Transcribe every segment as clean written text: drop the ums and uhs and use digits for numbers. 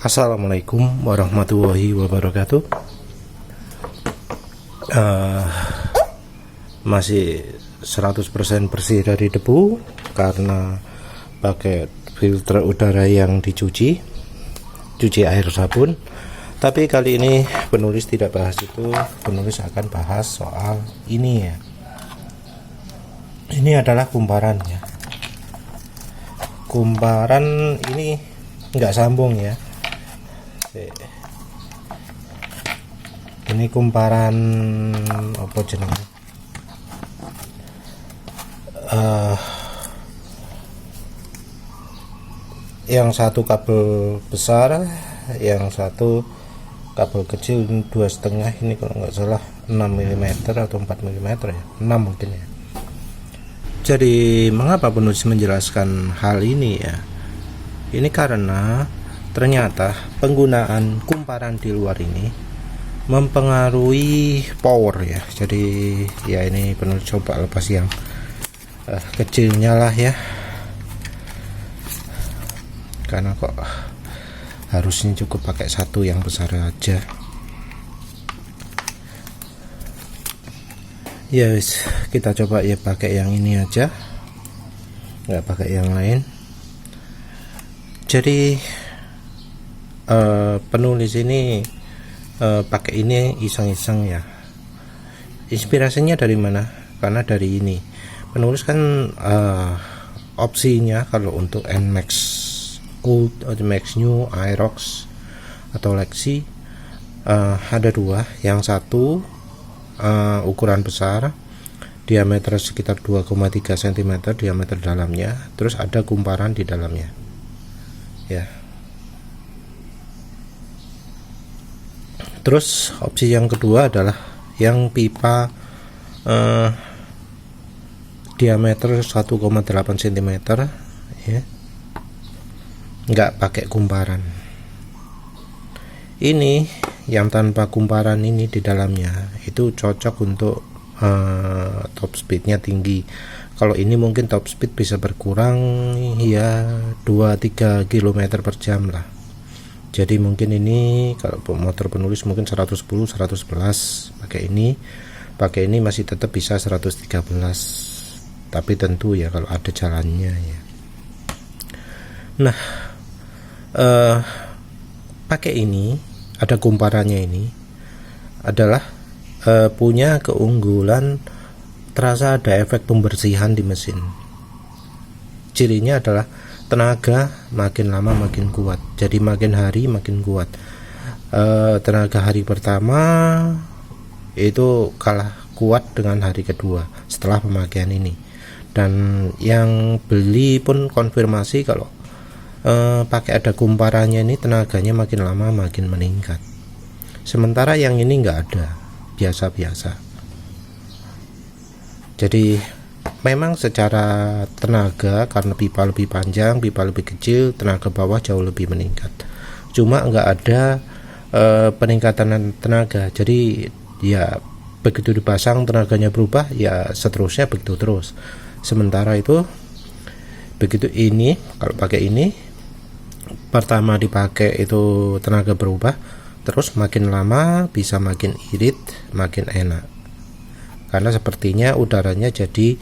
Assalamualaikum warahmatullahi wabarakatuh. Masih 100% bersih dari debu karena pakai filter udara yang cuci air sabun. Tapi kali ini penulis tidak bahas itu, penulis akan bahas soal ini ya. Ini adalah kumparan ya. Kumparan ini enggak sambung ya. Ini kumparan apa jenenge? Yang satu kabel besar, yang satu kabel kecil 2,5. Ini kalau nggak salah 6 mm atau 4 mm ya, 6 mungkin ya. Jadi mengapa penulis menjelaskan hal ini ya? Ini karena ternyata penggunaan kumparan di luar ini mempengaruhi power ya. Jadi ya ini penulis coba lepas yang kecilnya lah ya, karena kok harusnya cukup pakai satu yang besar aja ya. Kita coba ya pakai yang ini aja, nggak pakai yang lain. Jadi penulis ini pakai ini iseng-iseng ya. Inspirasinya dari mana? Karena dari ini penulis kan opsinya kalau untuk Nmax Gold, Nmax New, Aerox atau Lexi ada dua. Yang satu ukuran besar, diameter sekitar 2,3 cm diameter dalamnya, terus ada kumparan di dalamnya ya. Terus opsi yang kedua adalah yang pipa diameter 1,8 cm ya, nggak pakai kumparan. Ini yang tanpa kumparan ini di dalamnya itu cocok untuk top speednya tinggi. Kalau ini mungkin top speed bisa berkurang ya 2-3 km per jam lah. Jadi mungkin ini kalau motor penulis mungkin 110 111, pakai ini masih tetap bisa 113, tapi tentu ya kalau ada jalannya ya. Nah pakai ini ada kumparannya, ini adalah punya keunggulan, terasa ada efek pembersihan di mesin. Cirinya adalah tenaga makin lama makin kuat, jadi makin hari makin kuat. Tenaga hari pertama itu kalah kuat dengan hari kedua setelah pemakaian ini, dan yang beli pun konfirmasi kalau pakai ada kumparannya ini tenaganya makin lama makin meningkat. Sementara yang ini nggak ada, biasa-biasa. Jadi memang secara tenaga karena pipa lebih panjang, pipa lebih kecil, tenaga bawah jauh lebih meningkat. Cuma nggak ada peningkatan tenaga. Jadi ya begitu dipasang tenaganya berubah, ya seterusnya begitu terus. Sementara itu begitu ini, kalau pakai ini pertama dipakai itu tenaga berubah, terus makin lama bisa makin irit, makin enak. Karena sepertinya udaranya jadi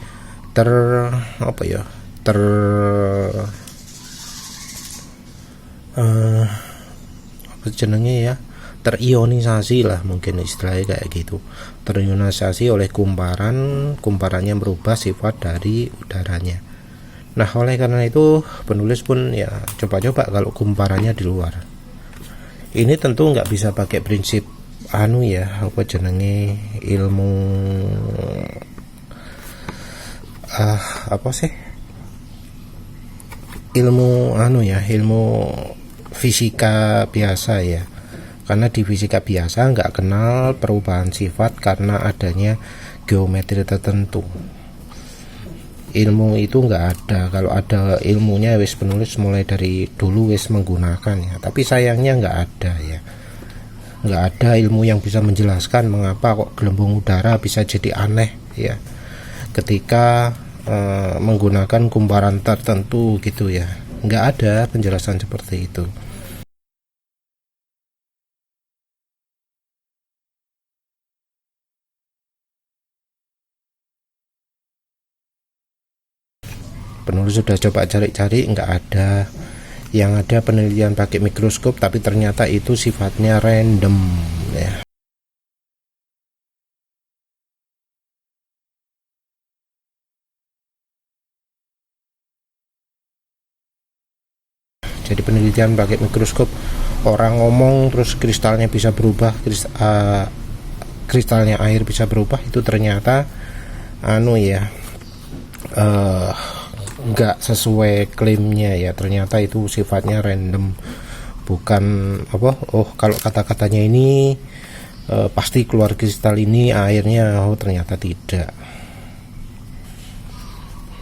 terionisasi lah, mungkin istilahnya kayak gitu. Terionisasi oleh kumparannya berubah sifat dari udaranya. Nah oleh karena itu penulis pun ya coba-coba kalau kumparannya di luar. Ini tentu nggak bisa pakai prinsip ilmu ilmu fisika biasa ya. Karena di fisika biasa nggak kenal perubahan sifat karena adanya geometri tertentu. Ilmu itu nggak ada. Kalau ada ilmunya wis penulis mulai dari dulu wis menggunakan ya. Tapi sayangnya nggak ada ya. Nggak ada ilmu yang bisa menjelaskan mengapa kok gelembung udara bisa jadi aneh ya ketika menggunakan kumparan tertentu gitu ya. Nggak ada penjelasan seperti itu. Penulis sudah coba cari-cari, nggak ada. Yang ada penelitian pakai mikroskop, tapi ternyata itu sifatnya random ya. Jadi penelitian pakai mikroskop, orang ngomong terus kristalnya bisa berubah, kristalnya air bisa berubah, itu ternyata nggak sesuai klaimnya ya. Ternyata itu sifatnya random, bukan kalau kata-katanya ini pasti keluar kristal ini airnya, ternyata tidak.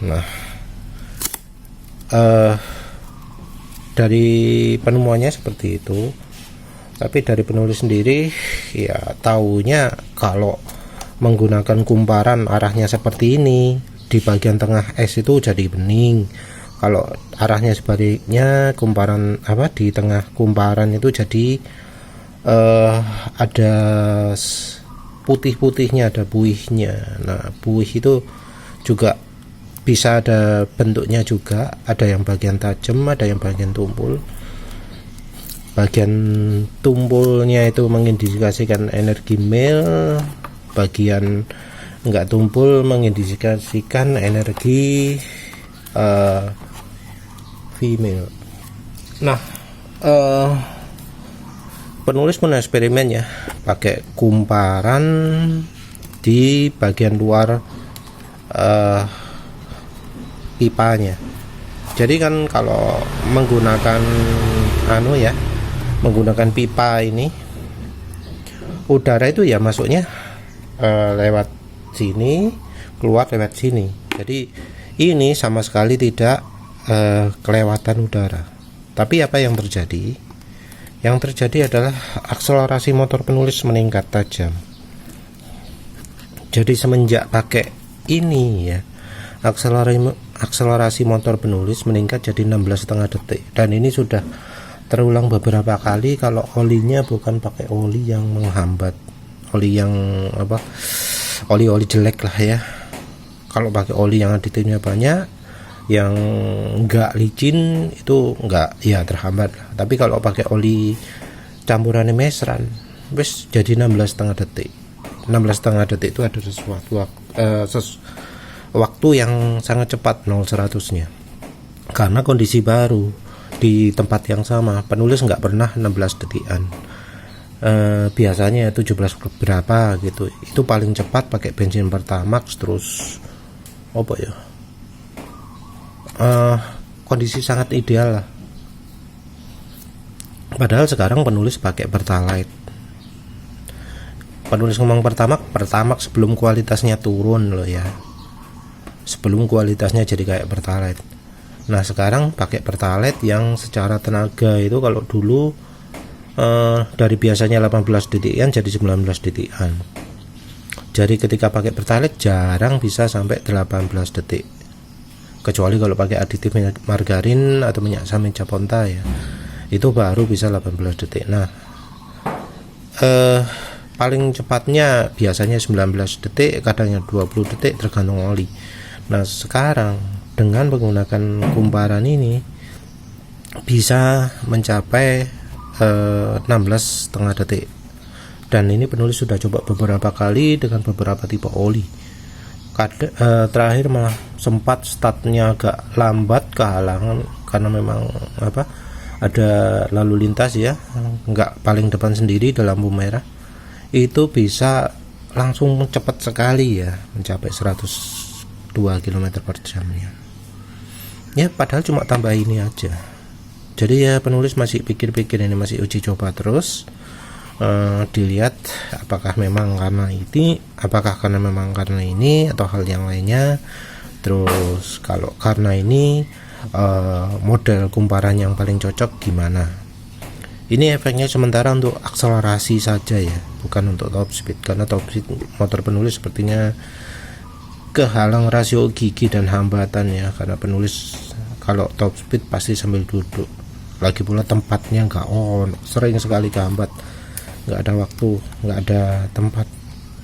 Nah, dari penemuannya seperti itu, tapi dari penulis sendiri ya taunya kalau menggunakan kumparan arahnya seperti ini, di bagian tengah es itu jadi bening. Kalau arahnya sebaliknya, kumparan di tengah kumparan itu jadi ada putih-putihnya, ada buihnya. Nah, buih itu juga bisa ada bentuknya juga, ada yang bagian tajam, ada yang bagian tumpul. Bagian tumpulnya itu mengindikasikan energi male, bagian enggak tumpul mengindikasikan energi female. Nah, penulis pun eksperimen ya, pakai kumparan di bagian luar pipanya. Jadi kan kalau menggunakan menggunakan pipa ini, udara itu ya masuknya lewat sini, keluar lewat sini. Jadi ini sama sekali tidak kelewatan udara. Tapi apa yang terjadi? Yang terjadi adalah akselerasi motor penulis meningkat tajam. Jadi semenjak pakai ini ya, akselerasi motor penulis meningkat jadi 16,5 detik, dan ini sudah terulang beberapa kali. Kalau olinya bukan pakai oli yang menghambat, oli yang oli jelek lah ya. Kalau pakai oli yang aditifnya banyak, yang enggak licin, itu enggak ya terhambat lah. Tapi kalau pakai oli campuran mesran, wes jadi 16,5 detik. 16,5 detik itu ada sesuatu waktu yang sangat cepat 0-100-nya, karena kondisi baru di tempat yang sama. Penulis nggak pernah 16 detikan, biasanya 17 berapa gitu. Itu paling cepat pakai bensin Pertamax. Terus kondisi sangat ideal lah. Padahal sekarang penulis pakai Pertalite. Penulis ngomong Pertamax sebelum kualitasnya turun loh ya, sebelum kualitasnya jadi kayak Pertalite. Nah, sekarang pakai Pertalite yang secara tenaga itu kalau dulu dari biasanya 18 detikan jadi 19 detikan. Jadi ketika pakai Pertalite jarang bisa sampai 18 detik, kecuali kalau pakai aditif minyak margarin atau minyak samin Japonta ya, itu baru bisa 18 detik. Nah, paling cepatnya biasanya 19 detik, kadangnya 20 detik tergantung oli. Nah, sekarang dengan menggunakan kumparan ini bisa mencapai 16,5 detik. Dan ini penulis sudah coba beberapa kali dengan beberapa tipe oli. Terakhir malah sempat startnya agak lambat, kehalangan karena memang ada lalu lintas ya, nggak paling depan sendiri dalam lampu merah. Itu bisa langsung cepat sekali ya, mencapai 102 km per jam ya. Padahal cuma tambah ini aja. Jadi ya penulis masih pikir-pikir, ini masih uji coba terus. Dilihat apakah memang karena ini atau hal yang lainnya. Terus kalau karena ini, model kumparan yang paling cocok gimana. Ini efeknya sementara untuk akselerasi saja ya, bukan untuk top speed, karena top speed motor penulis sepertinya kehalang rasio gigi dan hambatan ya, karena penulis kalau top speed pasti sambil duduk. Lagi pula tempatnya nggak sering sekali kehambat, nggak ada waktu, nggak ada tempat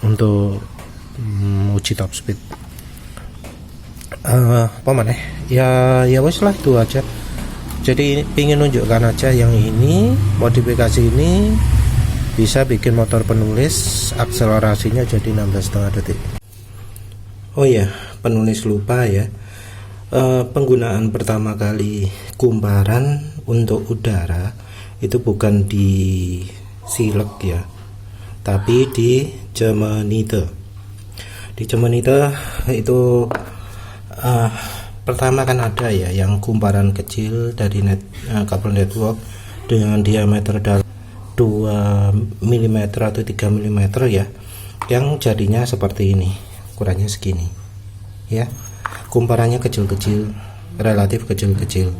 untuk uji top speed. apa mana ya wes lah, itu aja. Jadi ingin nunjukkan aja yang ini, modifikasi ini bisa bikin motor penulis akselerasinya jadi 16,5 detik. Oh ya, penulis lupa ya, penggunaan pertama kali kumparan untuk udara itu bukan di silek ya, tapi di Gemenite. Di Gemenite itu pertama kan ada ya yang kumparan kecil dari kabel network dengan diameter dalam 2 mm atau 3 mm ya, yang jadinya seperti ini, ukurannya segini ya, kumparannya kecil-kecil, relatif kecil-kecil.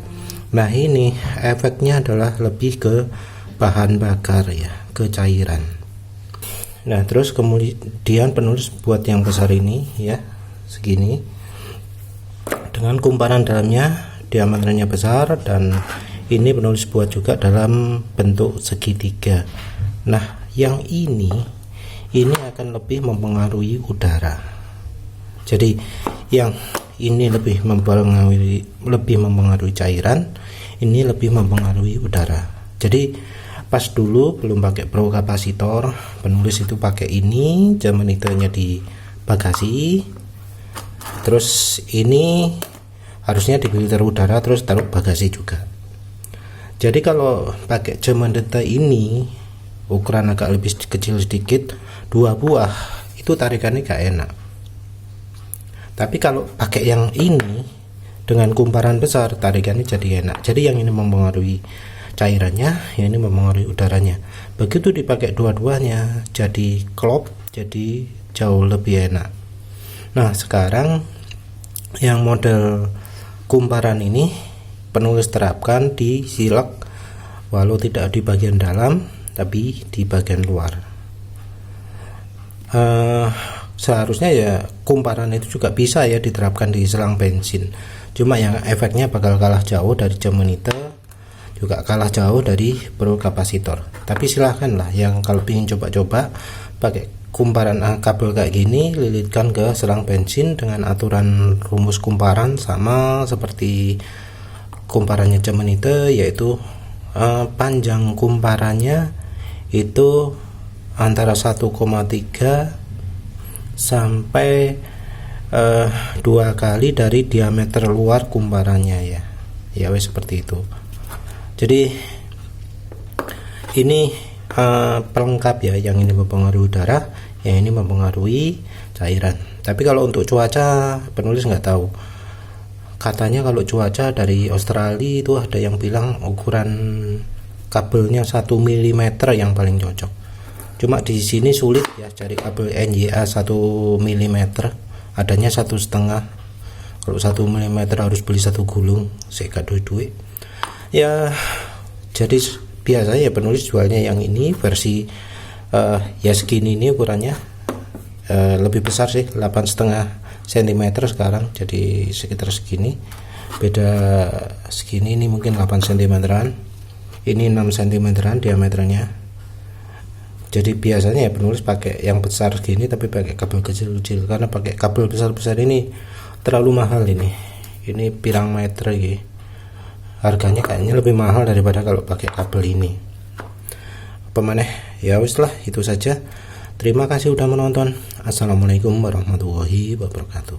Nah ini efeknya adalah lebih ke bahan bakar ya, ke cairan. Nah terus kemudian penulis buat yang besar ini ya, segini, dengan kumparan dalamnya diameternya besar, dan ini penulis buat juga dalam bentuk segitiga. Nah yang ini akan lebih mempengaruhi udara. Jadi yang ini lebih mempengaruhi cairan, ini lebih mempengaruhi udara. Jadi pas dulu belum pakai pro kapasitor, penulis itu pakai ini, Gemenite-nya di bagasi, terus ini harusnya di filter udara, terus taruh bagasi juga. Jadi kalau pakai Gemenite ini ukuran agak lebih kecil sedikit, 2 buah, itu tarikannya gak enak. Tapi kalau pakai yang ini dengan kumparan besar, tarikannya jadi enak. Jadi yang ini mempengaruhi cairannya, yang ini mempengaruhi udaranya. Begitu dipakai dua-duanya, jadi klop, jadi jauh lebih enak. Nah sekarang yang model kumparan ini penulis terapkan di silek, walau tidak di bagian dalam tapi di bagian luar. Seharusnya ya kumparan itu juga bisa ya diterapkan di selang bensin, cuma yang efeknya bakal kalah jauh dari Gemenite, juga kalah jauh dari pro kapasitor. Tapi silahkan lah yang kalau ingin coba-coba pakai kumparan kabel kayak gini, lilitkan ke selang bensin dengan aturan rumus kumparan sama seperti kumparannya Gemenite, yaitu panjang kumparannya itu antara 1,3 sampai 2 kali dari diameter luar kumparannya ya wes seperti itu. Jadi ini pelengkap ya, yang ini mempengaruhi udara, yang ini mempengaruhi cairan. Tapi kalau untuk cuaca penulis nggak tahu, katanya kalau cuaca dari Australia itu ada yang bilang ukuran kabelnya 1 mm yang paling cocok. Cuma di sini sulit ya cari kabel NYA 1 mm, adanya 1,5. Kalau 1 mm harus beli 1 gulung, saya gak duit ya. Jadi biasanya ya penulis jualnya yang ini versi ya segini, ini ukurannya lebih besar sih, 8,5 cm sekarang, jadi sekitar segini, beda segini. Ini mungkin 8 cm-an, ini 6 cm-an diameternya. Jadi biasanya ya penulis pakai yang besar gini tapi pakai kabel kecil-kecil, karena pakai kabel besar-besar ini terlalu mahal. Ini pirang meter gitu, harganya kayaknya lebih mahal daripada kalau pakai kabel ini. Apa maneh ya wis lah, itu saja. Terima kasih udah menonton. Assalamualaikum warahmatullahi wabarakatuh.